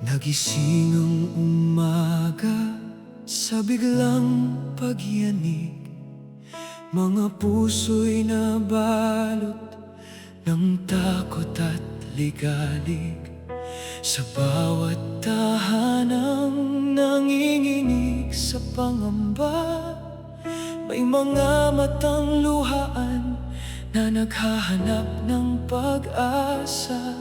Nagising ang umaga sa biglang pagyanig. Mga puso'y nabalot ng takot at ligalig. Sa bawat tahanang nanginginig sa pangamba, may mga matang luhaan na naghahanap ng pag-asa.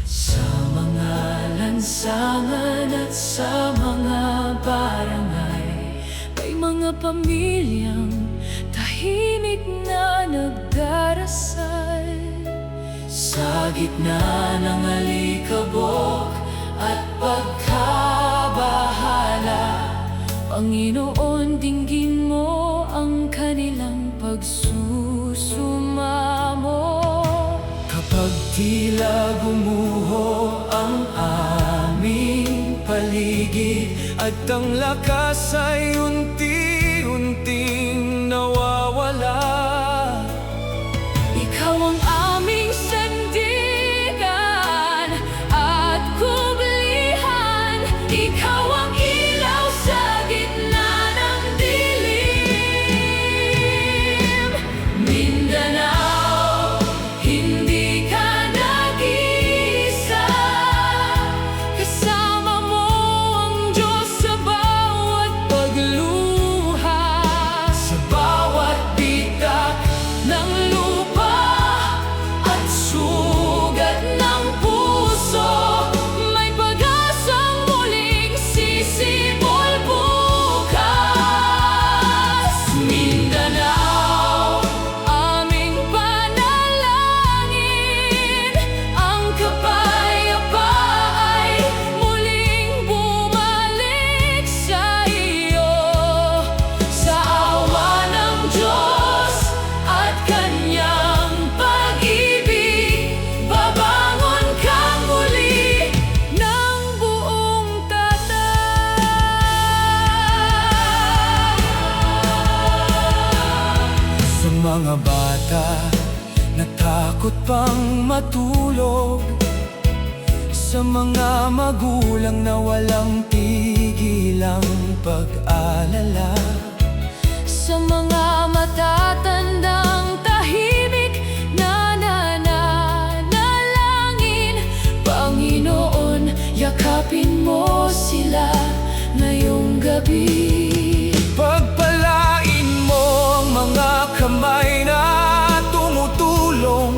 Sa mga lansangan at sa mga barangay, may mga pamilyang tahimik na nagdarasal. Sa gitna ng alikabok at pagkabahala, Panginoon, dinggin mo ang kanilang pagsusumamo. Kapag tila gumuho ang aming paligid at ang lakas ay unti-unting nawawala, Ikaw ang aming sandigan at kublihan. Ikaw ang ilaw sa gitna ng dilim. Mindanao, hindi ka nag-iisa. Kasama mo ang Diyos sa bawat pagluha, sa bawat bitak ng lupa at sugat ng puso. May pag-asang muling sisibol bukas. Mindanao, aming panalangin, ang kapayapaan ay muling bumalik sa iyo. Sa awa ng Diyos at Kanyang pag-ibig, babangon kang muli ng buong tatag. Sa mga bata na takot pang matulog, sa mga magulang na walang tigilang pag-alala, sa mga matatandang tahimik na nananalangin, Panginoon, yakapin mo sila ngayong gabi. Pagpalain mo ang mga kamay na tumutulong,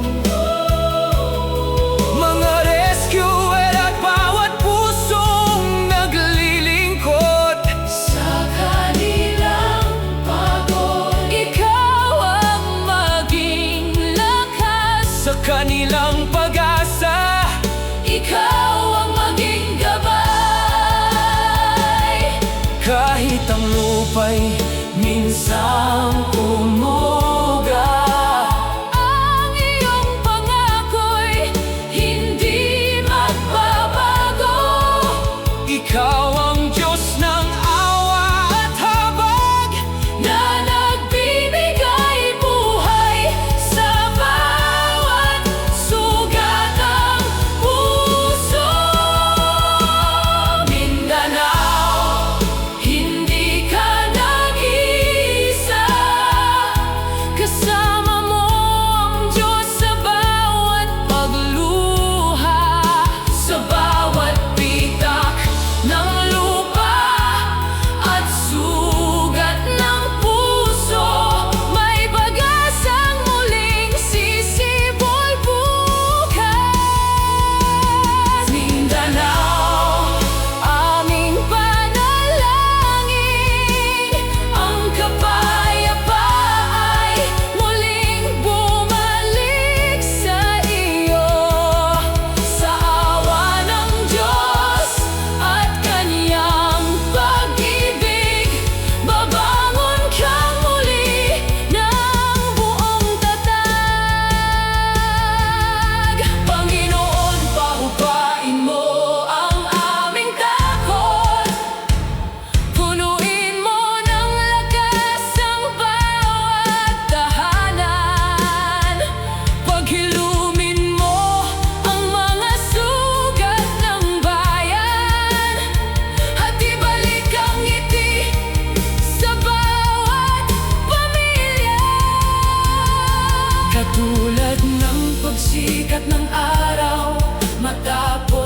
mga rescuer at bawat pusong naglilingkod. Sa kanilang pagod, Ikaw ang maging lakas. Sa kanilang pag-asa, Ikaw ang maging gabay. Kahit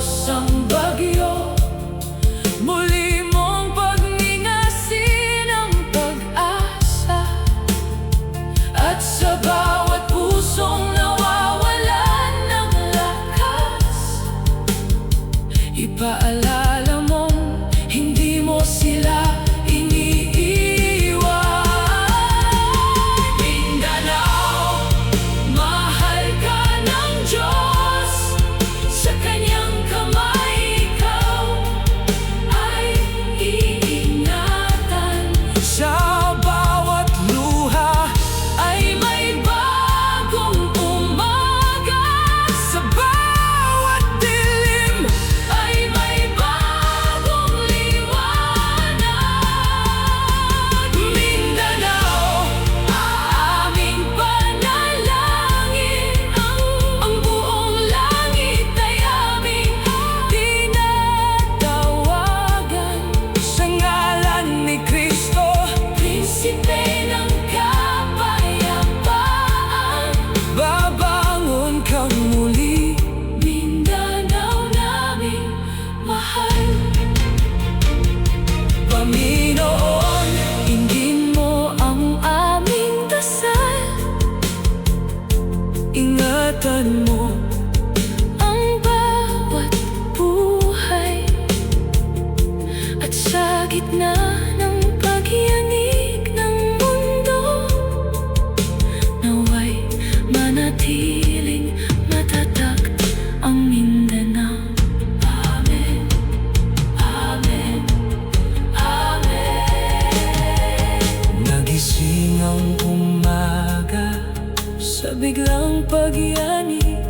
Diyos ang bagyo, muli mong pagningasin ang pag-asa. At sa bawat pusong nawawalan ng lakas, ipaalala mong hindi mo sila iniiwan. Mindanao, mahal ka ng Diyos, sa Kanyang kamay ikaw ay iingatan. Sa bawat luha ay may bagong umaga, sa bawat dilim ay may bagong liwanag. Mindanao, aming panalangin, ang buong langit ay aming tinatawagan. Sa ngalan ni Kristo, Prinsipe ng kapayapaan, babangon kang muli, Mindanao naming mahal. Panginoon, ingin mo ang aming dasal, ingatan mo ang bawat buhay. At sa gitna ng pagyanig ng mundo, naway manatiling matatag ang Mindanao. Amen, amen, amen. Nagising ang umaga sa biglang pagyanig,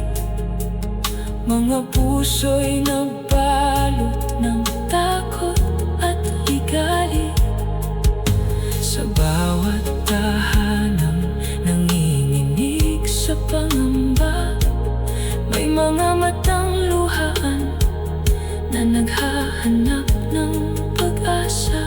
mga puso'y nagbalot ng takot at ligali. Sa bawat tahanan nanginginig sa pangamba, may mga matang luhaan na naghahanap ng pag-asa.